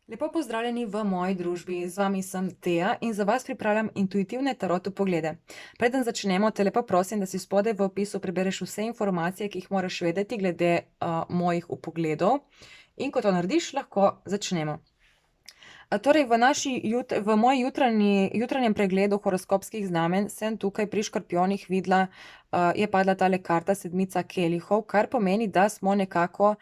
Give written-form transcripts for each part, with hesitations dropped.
Lepo pozdravljeni v moji družbi. Z vami sem Teja in za vas pripravljam intuitivne tarot poglede. Preden začnemo, te lepo prosim, da si spodaj v opisu prebereš vse informacije, ki jih moraš vedeti glede mojih vpogledov. In ko to narediš, lahko začnemo. Torej, v moji jutranjem pregledu horoskopskih znamenj sem tukaj pri škorpijonih videla, je padla tale karta sedmica kelihov, kar pomeni, da smo nekako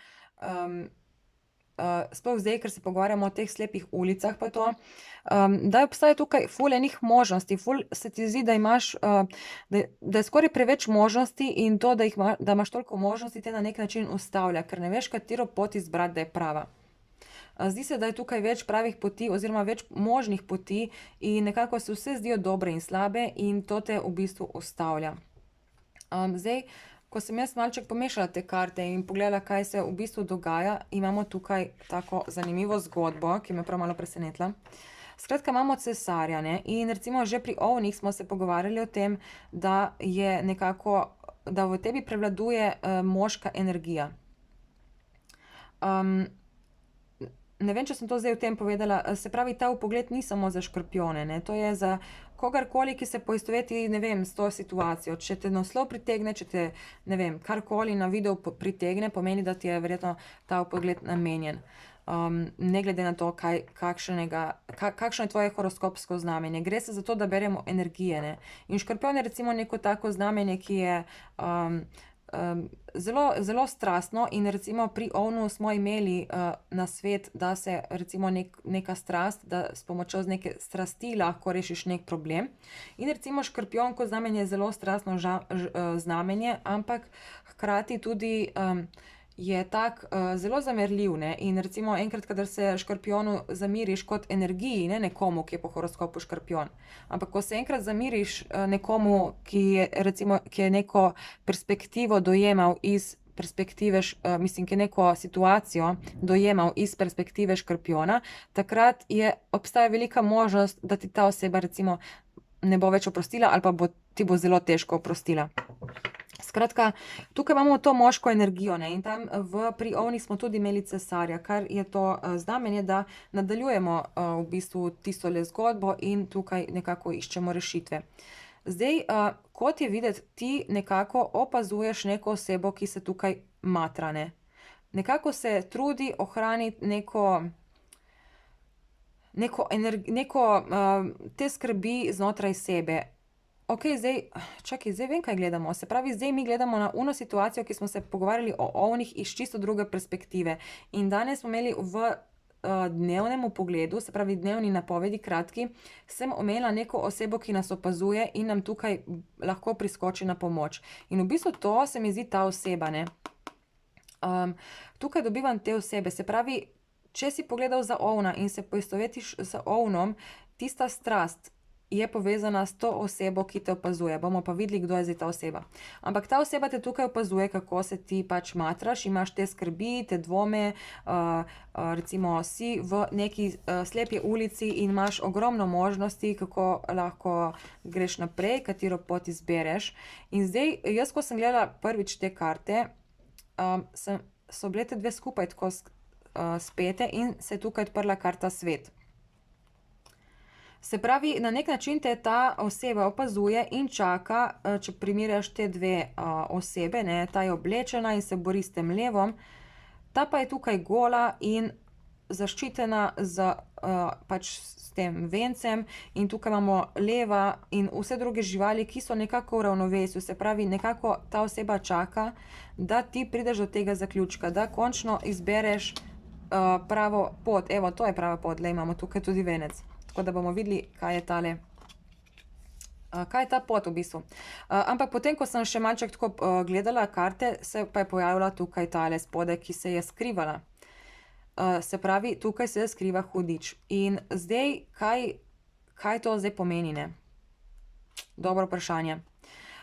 sploh zdaj, ker se pogovarjamo o teh slepih ulicah pa to, da obstaja tukaj ful enih možnosti, ful se ti zdi, da imaš, da je skoraj preveč možnosti in to, da imaš toliko možnosti, te na neki način ustavlja, ker ne veš, katero pot izbrati, da je prava. Zdi se, da je tukaj več pravih poti oziroma več možnih poti in nekako se vse zdijo dobre in slabe in to te v bistvu ustavlja. Zdaj, ko sem jaz malček pomešala te karte in pogledala, kaj se v bistvu dogaja, imamo tukaj tako zanimivo zgodbo, ki me prav malo presenetila. Skratka, imamo cesarja, ne, in recimo že pri ovnih smo se pogovarjali o tem, da je nekako, da v tebi prevladuje moška energija. Ne vem, če sem to zdaj v tem povedala, se pravi, ta vpogled ni samo za škorpijone, ne, to je za kogarkoli, ki se poistoveti, ne vem, s to situacijo. Če te naslov pritegne, če te, ne vem, karkoli na videu pritegne, pomeni, da ti je verjetno ta vpogled namenjen. Ne glede na to, kakšno je tvoje horoskopsko znamenje. Gre se za to, da beremo energije, ne. In škorpijon je recimo neko tako znamenje, ki je zelo, zelo strastno in recimo pri ovnu smo imeli nasvet, da se recimo neka strast, da s pomočjo neke strasti lahko rešiš nek problem. In recimo škorpijon kot znamenje je zelo strastno znamenje, ampak hkrati tudi je tak zelo zamerljiv, ne, in recimo enkrat, kadar se škorpijonu zamiriš kot energiji, ne nekomu, ki je po horoskopu škorpijon, ampak ko se enkrat zamiriš nekomu, ki je recimo, ki je neko perspektivo dojemal iz perspektive, mislim, ki je neko situacijo dojemal iz perspektive škorpijona, takrat obstaja velika možnost, da ti ta oseba recimo ne bo več oprostila ali pa ti bo zelo težko oprostila. Skratka, tukaj imamo to moško energijo, ne, in tam pri ovnih smo tudi imeli cesarja, kar je to znamenje, da nadaljujemo v bistvu tistole zgodbo in tukaj nekako iščemo rešitve. Zdaj, kot je videti, ti nekako opazuješ neko osebo, ki se tukaj matra, ne. Nekako se trudi ohraniti neko te skrbi znotraj sebe. Okej, zdaj vem, kaj gledamo. Se pravi, zdaj mi gledamo na ono situacijo, ki smo se pogovarjali o ovnih iz čisto druge perspektive. In danes smo imeli v dnevnem pogledu, se pravi dnevni napovedi, kratki, sem omenila neko osebo, ki nas opazuje in nam tukaj lahko priskoči na pomoč. In v bistvu to se mi zdi ta oseba, ne. Tukaj dobivam te osebe, se pravi, če si pogledal za ovna in se poistovetiš z ovnom, tista strast je povezana s to osebo, ki te opazuje. Bomo pa videli, kdo je zdaj ta oseba. Ampak ta oseba te tukaj opazuje, kako se ti pač matraš, imaš te skrbi, te dvome, recimo si v neki slepi ulici in imaš ogromno možnosti, kako lahko greš naprej, katero pot izbereš. In zdaj, jaz, ko sem gledala prvič te karte, so bile te dve skupaj tako spete in se je tukaj odprla karta svet. Se pravi, na nek način te ta oseba opazuje in čaka, če primerjaš te dve osebe, ne, ta je oblečena in se bori s tem levom, ta pa je tukaj gola in zaščitena pač s tem vencem in tukaj imamo leva in vse druge živali, ki so nekako v ravnovesju. Se pravi, nekako ta oseba čaka, da ti prideš do tega zaključka, da končno izbereš pravo pot. Evo, to je prava pot, le imamo tukaj tudi venec. Tako da bomo videli, kaj je ta pot v bistvu. Ampak potem, ko sem še malček tako gledala karte, se pa je pojavila tukaj tale spodaj, ki se je skrivala. Se pravi, tukaj se skriva hudič. In zdaj, kaj to zdaj pomeni, ne? Dobro vprašanje.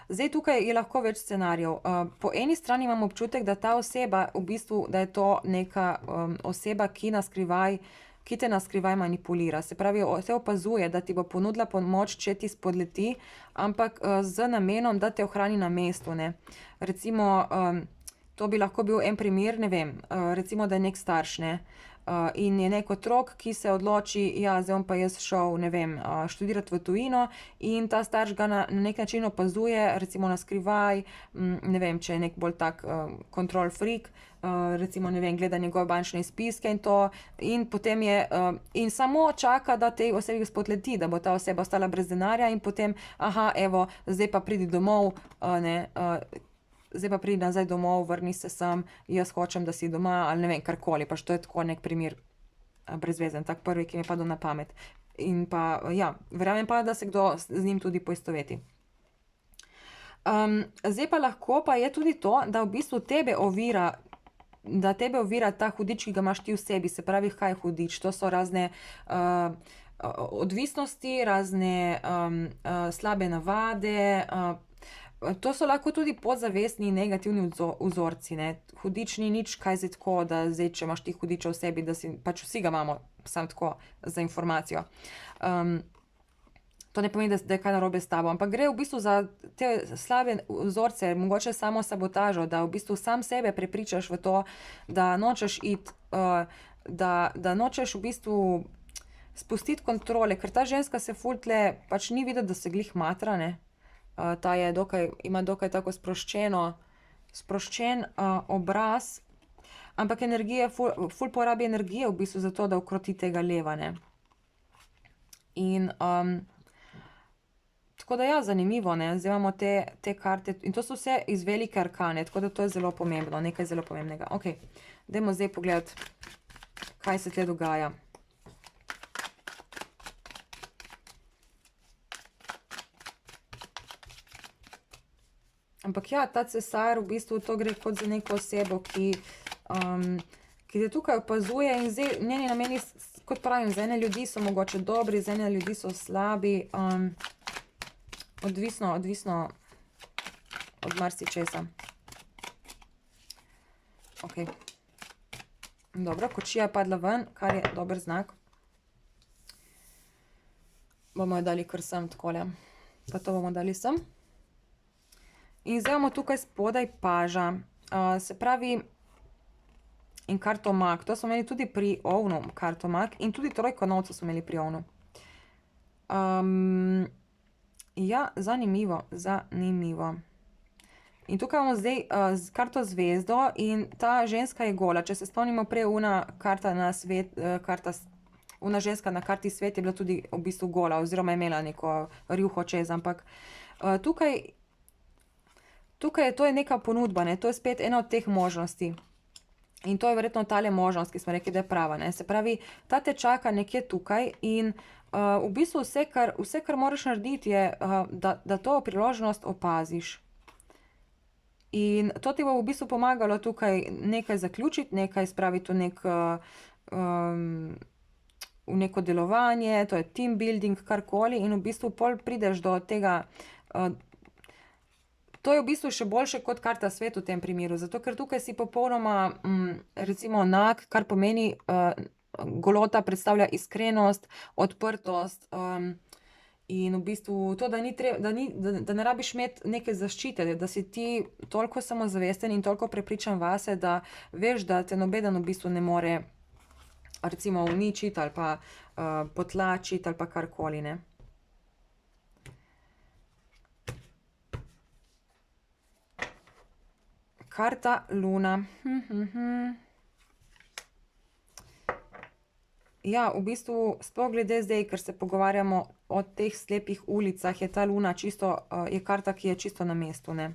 Zdaj, tukaj je lahko več scenarijev. Po eni strani imam občutek, da ta oseba v bistvu, da je to neka oseba, ki te na skrivaj manipulira. Se pravi, te opazuje, da ti bo ponudila pomoč, če ti spodleti, ampak z namenom, da te ohrani na mestu, ne. Recimo, to bi lahko bil en primer, ne vem, recimo, da je neki starš, ne, in je nek otrok, ki se odloči, ja, zdaj bom pa jaz šel, ne vem, študirati v tujino, in ta starš ga na nek način opazuje, recimo na skrivaj, ne vem, če je nek bolj tak control freak, recimo, ne vem, gleda njegove bančne izpiske in to, in potem je, in samo čaka, da tej osebi spodleti, da bo ta oseba ostala brez denarja, in potem, aha, evo, zdaj pa pridi domov, zdaj pa pridi nazaj domov, vrni se sem, jaz hočem, da si doma, ali ne vem, karkoli, pač to je tako nek primer brezvezen, tak prvi, ki mi je padel na pamet. In pa, ja, verjamem pa, da se kdo z njim tudi poistoveti. Zdaj pa lahko pa je tudi to, da v bistvu tebe ovira ta hudič, ki ga imaš ti v sebi. Se pravi, kaj je hudič? To so razne odvisnosti, razne slabe navade, to so lahko tudi podzavestni negativni vzorci, ne. Hudič ni nič kaj zdaj tako, da zdaj, če imaš ti hudiča v sebi, da si, pač vsi ga imamo, samo tako za informacijo. To ne pomeni, da je kaj narobe s tabo, ampak gre v bistvu za te slabe vzorce, mogoče samo sabotažo, da v bistvu sam sebe prepričaš v to, da nočeš iti, da nočeš v bistvu spustiti kontrole, ker ta ženska se ful tle, pač ni videti, da se glih matra, ne. Ta je ima dokaj tako sproščen obraz, ampak energije, ful porabi energije v bistvu za to, da ukroti tega leva, ne. In tako da ja, zanimivo, ne, zdaj imamo te karte in to so vse iz velike arkane, tako da to je zelo pomembno, nekaj zelo pomembnega. Okej, dajmo zdaj pogledati, kaj se tle dogaja. Ampak ja, ta cesar v bistvu, to gre kot za neko osebo, ki te tukaj opazuje, in zdaj njeni nameni, kot pravim, za ene ljudi so mogoče dobri, za ene ljudi so slabi, odvisno od marsičesa. Okej. Dobro, kočija je padla ven, kar je dober znak. Bomo jo dali kar sem takole. Pa to bomo dali sem. In zdaj imamo tukaj spodaj paža. Se pravi, in karto mag. To smo imeli tudi pri ovnu, karto mag, in tudi trojko novcev smo imeli pri ovnu. Ja, zanimivo. In tukaj imamo zdaj karto zvezdo in ta ženska je gola. Če se spomnimo prej, ona ženska na karti svet je bila tudi v bistvu gola, oziroma je imela neko rjuho čez, ampak tukaj je, to je neka ponudba, ne, to je spet ena od teh možnosti. In to je verjetno tale možnost, ki smo rekli, da je prava, ne. Se pravi, ta te čaka nekje tukaj in v bistvu vse, kar moraš narediti, je, da to priložnost opaziš. In to ti bo v bistvu pomagalo tukaj nekaj zaključiti, nekaj spraviti v neko delovanje, to je team building, karkoli, in v bistvu pol prideš do tega. To je v bistvu še boljše kot karta svet v tem primeru, zato ker tukaj si popolnoma recimo nag, kar pomeni, golota predstavlja iskrenost, odprtost, in v bistvu to, da ne rabiš imeti neke zaščite, da si ti toliko samozavesten in toliko prepričan vase, da veš, da te nobeden v bistvu ne more recimo uničiti ali pa potlačiti ali pa karkoli, ne. Karta luna. Ja, v bistvu sploh glede zdaj, ker se pogovarjamo o teh slepih ulicah, je ta luna čisto, je karta, ki je čisto na mestu, ne.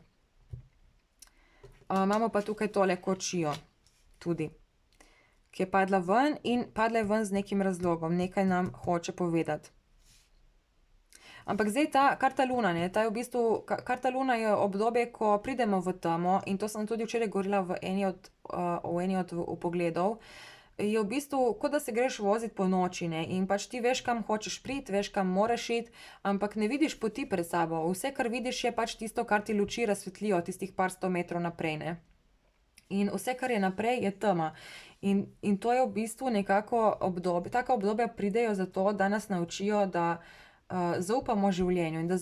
Imamo pa tukaj tole kočijo tudi, ki je padla ven, in padla je ven z nekim razlogom, nekaj nam hoče povedati. Ampak zdaj ta karta luna, ne, ta je v bistvu, karta luna je obdobje, ko pridemo v temo, in to sem tudi včeraj govorila v eni od vpogledov, je v bistvu, kot da se greš voziti po noči, ne, in pač ti veš, kam hočeš priti, veš, kam moraš iti, ampak ne vidiš poti pred sabo. Vse, kar vidiš, je pač tisto, kar ti luči razsvetlijo tistih par 100 metrov naprej, ne. In vse, kar je naprej, je tema. In to je v bistvu nekako obdobje, taka obdobja pridejo zato, da nas naučijo, da zaupamo življenju in da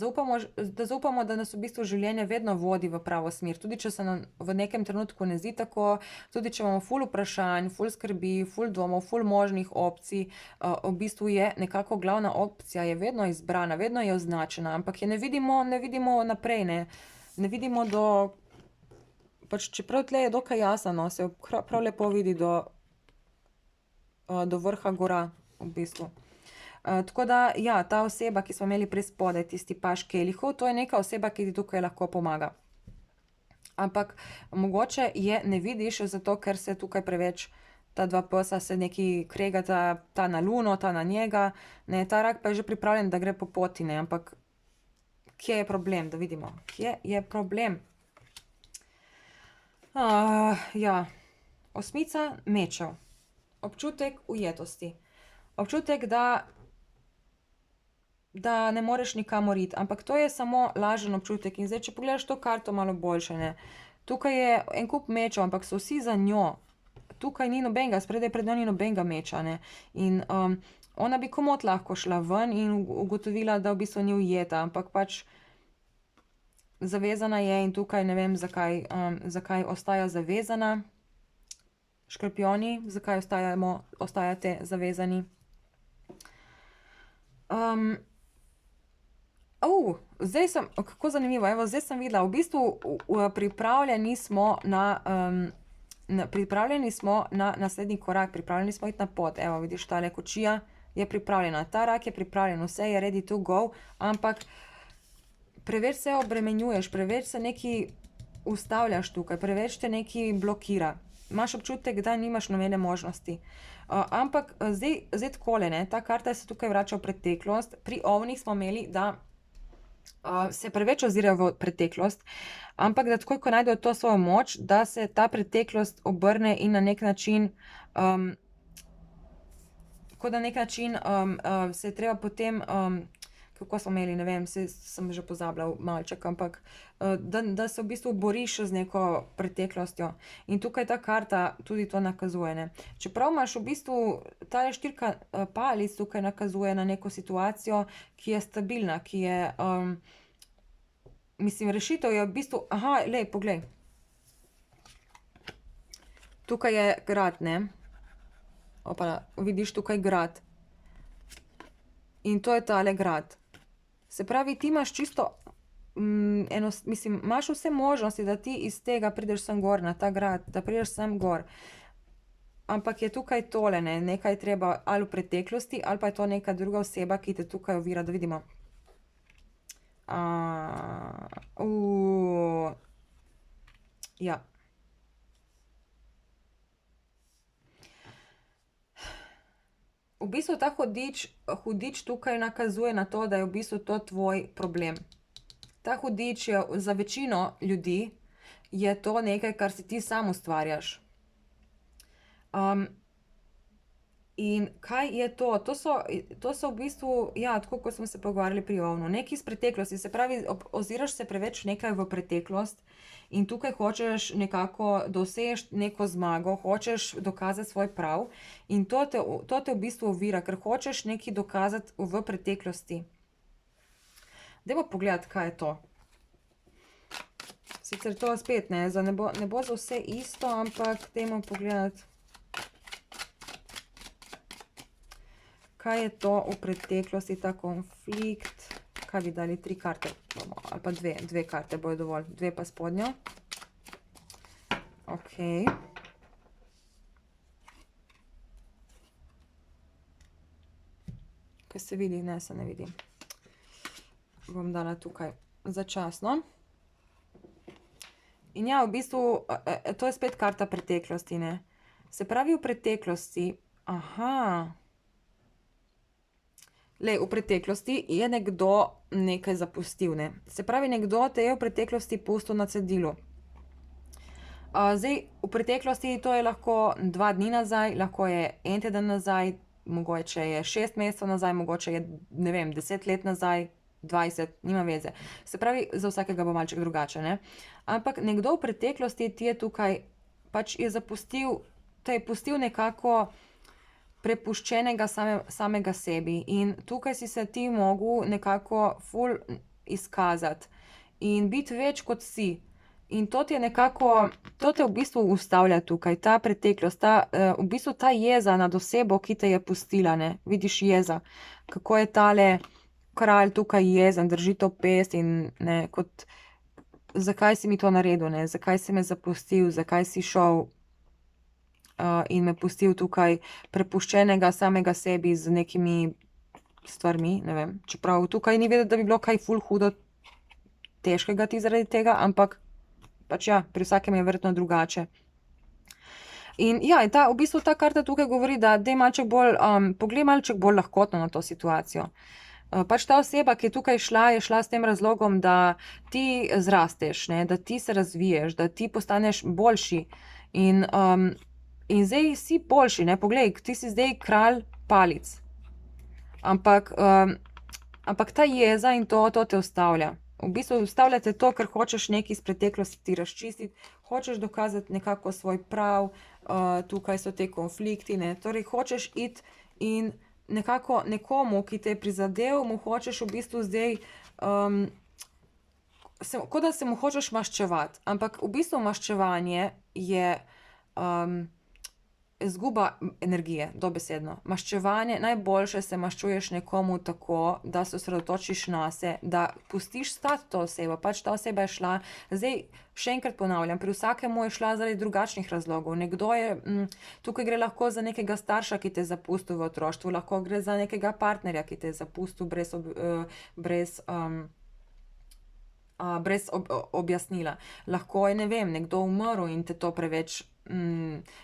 zaupamo, da nas v bistvu življenje vedno vodi v pravo smer. Tudi če se nam v nekem trenutku ne zdi tako, tudi če imamo ful vprašanj, ful skrbi, ful dvomov, ful možnih opcij, v bistvu je nekako glavna opcija je vedno izbrana, vedno je označena, ampak je ne vidimo naprej, ne vidimo do, pač čeprav tle je dokaj jasno, se prav lepo vidi do vrha gora v bistvu. Tako da, ja, ta oseba, ki smo imeli prej spodaj, tisti paž kelihov, to je neka oseba, ki ti tukaj lahko pomaga. Ampak mogoče je ne vidiš, zato ker se tukaj preveč ta dva psa se neki kregata, ta na luno, ta na njega, ne, ta rak pa je že pripravljen, da gre po poti, ne, ampak kje je problem, da vidimo, kje je problem. Ja, osmica mečev, občutek ujetosti, občutek, da ne moreš nikamor iti, ampak to je samo lažen občutek. In zdaj, če pogledaš to karto malo boljše, ne, tukaj je en kup mečev, ampak so vsi za njo, tukaj ni nobenega, spredaj pred njo ni nobenega meča, ne, in ona bi komot lahko šla ven in ugotovila, da v bistvu ni ujeta, ampak pač zavezana je in tukaj ne vem, zakaj ostaja zavezana. Škorpijoni, zakaj ostajate zavezani? Zdaj sem, kako zanimivo, evo, zdaj sem videla, v bistvu pripravljeni smo na naslednji korak, pripravljeni smo iti na pot. Evo, vidiš, tale kočija je pripravljena, ta rak je pripravljen, vse je ready to go, ampak preveč se obremenjuješ, preveč se nekaj ustavljaš tukaj, preveč te nekaj blokira. Imaš občutek, da nimaš nobene možnosti. Ampak zdaj takole, ne, ta karta se tukaj vrača v preteklost. Pri ovnih smo imeli, da se preveč ozirajo v preteklost, ampak da takoj, ko najdejo to svojo moč, da se ta preteklost obrne in na nek način, kot da nek način se je treba potem, kako smo imeli, ne vem, sem že pozabila malček, ampak da se v bistvu boriš z neko preteklostjo. In tukaj ta karta tudi to nakazuje, ne. Čeprav imaš v bistvu, tale štirka palic tukaj nakazuje na neko situacijo, ki je stabilna, ki je, mislim, rešitev je v bistvu, lej, poglej. Tukaj je grad, ne. Opala, vidiš tukaj grad. In to je tale grad. Se pravi, ti imaš čisto, mislim, imaš vse možnosti, da ti iz tega prideš sem gor na ta grad, da prideš sem gor. Ampak je tukaj tole, ne, nekaj treba ali v preteklosti, ali pa je to neka druga oseba, ki te tukaj ovira, da vidimo. Ja. V bistvu ta hudič tukaj nakazuje na to, da je v bistvu to tvoj problem. Ta hudič je za večino ljudi, je to nekaj, kar si ti sam ustvarjaš. In kaj je to? To so v bistvu, ja, tako kot smo se pogovarjali pri ovnu, nekaj iz preteklosti, se pravi, oziraš se preveč nekaj v preteklost in tukaj hočeš nekako doseči neko zmago, hočeš dokazati svoj prav in to te v bistvu ovira, ker hočeš nekaj dokazati v preteklosti. Dajmo pogledati, kaj je to. Sicer to spet, ne bo za vse isto, ampak dajmo pogledati. Kaj je to v preteklosti, ta konflikt? Kaj bi dali, 3 karte? Ali pa 2 karte bojo dovolj, 2 pa spodnjo. Ok. Kaj se vidi? Ne, se ne vidi. Bom dala tukaj začasno. In ja, v bistvu, to je spet karta preteklosti, ne. Se pravi, v preteklosti, Lej, v preteklosti je nekdo nekaj zapustil, ne. Se pravi, nekdo te je v preteklosti pustil na cedilu. Zdaj, v preteklosti to je lahko 2 dni nazaj, lahko je en teden nazaj, mogoče je 6 mesecev nazaj, mogoče je, ne vem, 10 let nazaj, 20, nima veze. Se pravi, za vsakega bo malček drugače, ne. Ampak nekdo v preteklosti ti je tukaj, pač je zapustil, te je pustil nekako prepuščenega samega sebi. In tukaj si se ti mogel nekako ful izkazati in biti več kot si. In to te v bistvu ustavlja tukaj, ta preteklost, v bistvu ta jeza nad osebo, ki te je pustila, ne. Vidiš jeza, kako je tale kralj tukaj jezen, drži to pest in ne, kot zakaj si mi to naredil, ne, zakaj si me zapustil, zakaj si šel in me pustil tukaj prepuščenega samega sebi z nekimi stvarmi, ne vem. Čeprav tukaj ni vedeti, da bi bilo kaj ful hudo težkega ti zaradi tega, ampak pač ja, pri vsakem je verjetno drugače. In ja, v bistvu ta karta tukaj govori, da daj malček bolj, poglej malček bolj lahkotno na to situacijo. Pač ta oseba, ki je tukaj šla, je šla s tem razlogom, da ti zrasteš, ne, da ti se razviješ, da ti postaneš boljši. In zdaj si boljši, ne, poglej, ti si zdaj kralj palic. Ampak ta jeza in to te ustavlja. V bistvu ustavlja te to, ker hočeš nekaj iz preteklosti razčistiti, hočeš dokazati nekako svoj prav, tukaj so te konflikti, ne, torej hočeš iti in nekako nekomu, ki te je prizadel, mu hočeš v bistvu zdaj, kot da se mu hočeš maščevati, ampak v bistvu maščevanje je izguba energije, dobesedno. Maščevanje, najboljše se maščuješ nekomu tako, da se osredotočiš nase, da pustiš stati to osebo, pač ta oseba je šla, zdaj še enkrat ponavljam, pri vsakemu je šla zaradi drugačnih razlogov, nekdo je, tukaj gre lahko za nekega starša, ki te je zapustil v otroštvu, lahko gre za nekega partnerja, ki te je zapustil brez objasnila. Lahko je, ne vem, nekdo umrl in te to preveč,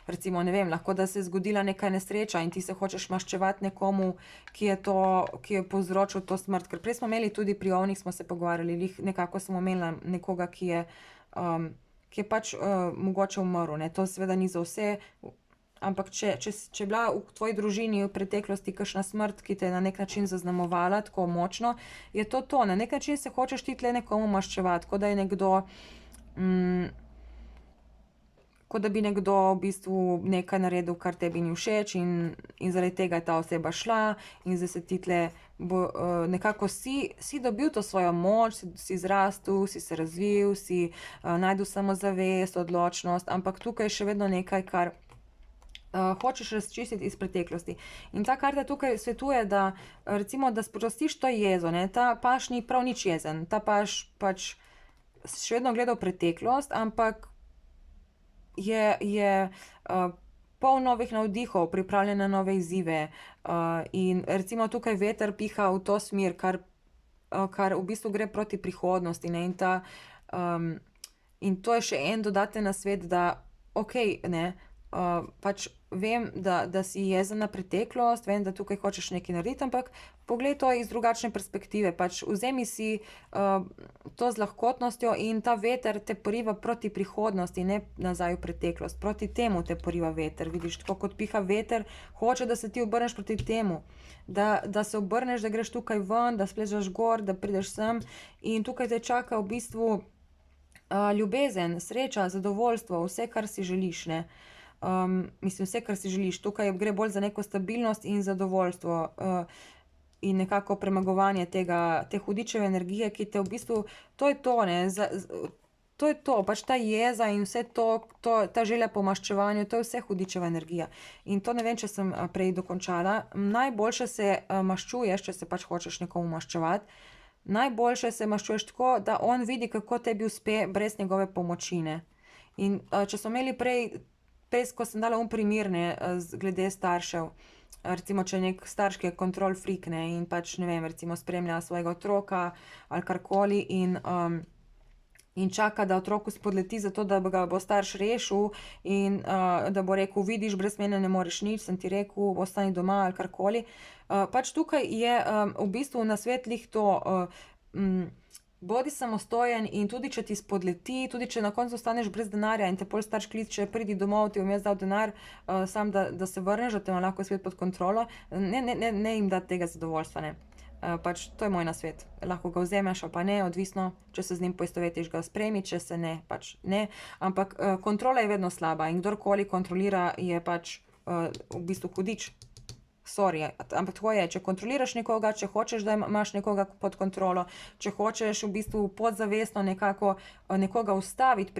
recimo, ne vem, lahko da se je zgodila neka nesreča in ti se hočeš maščevati nekomu, ki je povzročil to smrt. Ker prej smo imeli tudi pri ovnih smo se pogovarjali, nekako smo imeli nekoga, ki je pač mogoče umrl, ne. To seveda ni za vse, ampak če je bila v tvoji družini v preteklosti kakšna smrt, ki te je na neki način zaznamovala tako močno, je to to. Na neki način se hočeš ti tule nekomu maščevati, kot da je nekdo, kot da bi nekdo v bistvu nekaj naredil, kar tebi ni všeč in zaradi tega je ta oseba šla in zdaj se ti tule nekako si dobil to svojo moč, si zrastel, si se razvil, si našel samozavest, odločnost, ampak tukaj je še vedno nekaj, kar hočeš razčistiti iz preteklosti. In ta karta tukaj svetuje, da recimo, da sprostiš to jezo, ne, ta paž ni prav nič jezen, ta paž pač še vedno gleda v preteklost, ampak je poln novih navdihov, pripravljen na nove izzive, in recimo tukaj veter piha v to smer, kar v bistvu gre proti prihodnosti, ne, in to je še en dodaten nasvet, da okej, ne, pač vem, da si jezen na preteklost, vem, da tukaj hočeš nekaj narediti, ampak poglej to iz drugačne perspektive, pač vzemi si to z lahkotnostjo in ta veter te poriva proti prihodnosti, ne nazaj v preteklost, proti temu te poriva veter, vidiš, tako kot piha veter, hoče, da se ti obrneš proti temu, da se obrneš, da greš tukaj ven, da splezaš gor, da prideš sem in tukaj te čaka v bistvu ljubezen, sreča, zadovoljstvo, vse, kar si želiš, ne. Mislim, vse, kar si želiš, tukaj gre bolj za neko stabilnost in zadovoljstvo in nekako premagovanje te hudičeve energije, ki te v bistvu, to je to, ne, to je to, pač ta jeza in vse to, ta želja po maščevanju, to je vse hudičeva energija. In to ne vem, če sem prej dokončala, najboljše se maščuješ, če se pač hočeš nekomu maščevati, najboljše se maščuješ tako, da on vidi, kako tebi uspe brez njegove pomoči, ne. In če smo imeli prej, ko sem dala primer, ne, glede staršev, recimo, če je neki starš, ki je control freak, ne, in pač, ne vem, recimo spremlja svojega otroka ali karkoli in čaka, da otroku spodleti zato, da ga bo starš rešil in da bo rekel: "Vidiš, brez mene ne moreš nič, sem ti rekel, ostani doma," ali karkoli. Pač tukaj je v bistvu nasvet glih to, bodi samostojen in tudi če ti spodleti, tudi če na koncu ostaneš brez denarja in te pol starš kliče: "Pridi domov, ti bom jaz dal denar, samo da se vrneš, da te imam lahko spet pod kontrolo." Ne jim dati tega zadovoljstva, ne. Pač to je moj nasvet. Lahko ga vzameš ali pa ne, odvisno, če se z njim poistovetiš, ga sprejmi, če se ne, pač ne. Ampak kontrola je vedno slaba in kdorkoli kontrolira, je pač v bistvu hudič. sorry, ampak tako je, če kontroliraš nekoga, če hočeš, da imaš nekoga pod kontrolo, če hočeš v bistvu podzavestno nekako nekoga ustaviti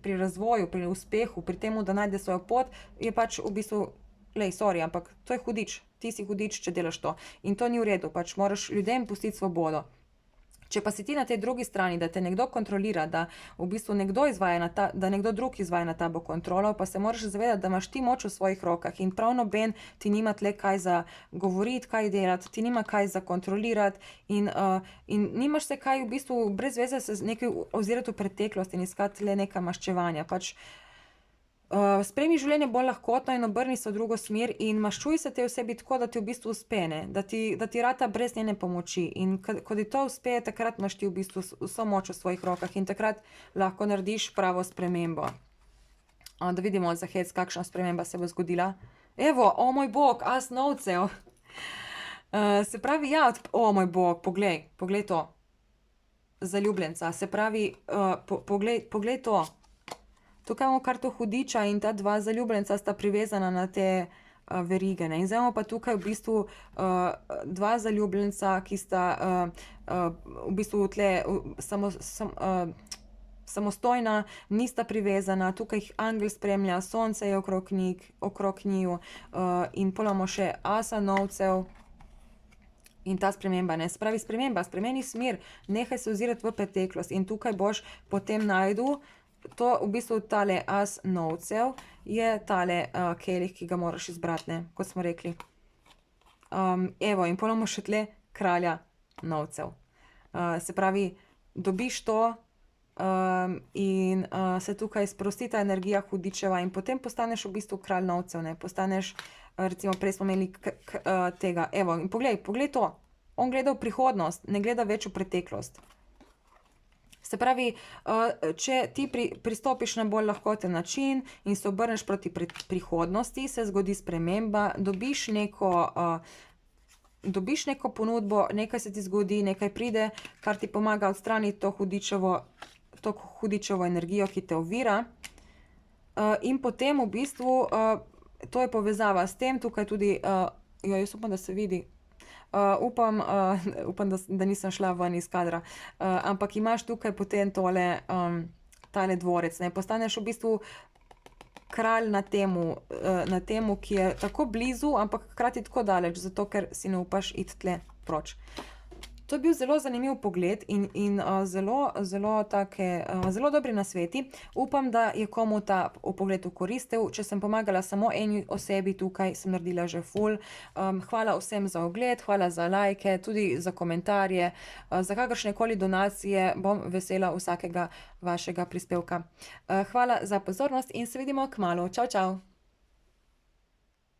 pri razvoju, pri uspehu, pri tem, da najde svojo pot, je pač v bistvu, lej, sorry, ampak to je hudič, ti si hudič, če delaš to. In to ni v redu, pač moraš ljudem pustiti svobodo. Če pa si ti na tej drugi strani, da te nekdo kontrolira, da v bistvu da nekdo drug izvaja na tabo kontrolo, pa se moraš zavedati, da imaš ti moč v svojih rokah in prav noben ti nima tle kaj za govoriti, kaj delati, ti nima kaj za kontrolirati in nimaš se kaj v bistvu brez veze se nekaj ozirati v preteklost in iskati le neka maščevanja. Pač sprejmi življenje bolj lahkotno in obrni se v drugo smer in maščuj se tej osebi tako, da ti v bistvu uspe, da ti rata brez njene pomoči. In ko ti to uspe, takrat imaš ti v bistvu vso moč v svojih rokah in takrat lahko narediš pravo spremembo. Da vidimo za hec, kakšna sprememba se bo zgodila. Evo, o moj bog, as novcev. Se pravi, ja, o moj bog, poglej to. Zaljubljenca, se pravi, poglej to. Tukaj imamo karto hudiča in ta dva zaljubljenca sta privezana na te verige, ne. In zdaj imamo pa tukaj v bistvu dva zaljubljenca, ki sta v bistvu tle samostojna, nista privezana, tukaj jih angel spremlja, sonce je okrog njiju in pol imamo še asa novcev. In ta sprememba, ne, se pravi sprememba, spremeni smer, nehaj se ozirati v preteklost in tukaj boš potem našel to, v bistvu tale as novcev je tale kelih, ki ga moraš izbrati, ne, kot smo rekli. Evo, in pol imamo še tle kralja novcev. Se pravi, dobiš to in se tukaj sprosti ta energija hudičeva in potem postaneš v bistvu kralj novcev, ne, postaneš, recimo prej smo imeli tega, evo, in poglej to. On gleda v prihodnost, ne gleda več v preteklost. Se pravi, če ti pristopiš na bolj lahkoten način in se obrneš proti prihodnosti, se zgodi sprememba, dobiš neko ponudbo, nekaj se ti zgodi, nekaj pride, kar ti pomaga odstraniti to hudičevo energijo, ki te ovira. In potem v bistvu, to je povezava s tem, tukaj tudi, jaz upam, da se vidi. Upam, da nisem šla ven iz kadra, ampak imaš tukaj potem tale dvorec, ne, postaneš v bistvu kralj na temu, ki je tako blizu, ampak hkrati tako daleč, zato ker si ne upaš iti tle proč. To je bil zelo zanimiv pogled in zelo dobri nasveti. Upam, da je komu ta vpogled koristil. Če sem pomagala samo eni osebi tukaj, sem naredila že ful. Hvala vsem za ogled, hvala za lajke, tudi za komentarje, za kakršnekoli donacije, bom vesela vsakega vašega prispevka. Hvala za pozornost in se vidimo kmalu. Čau, čau.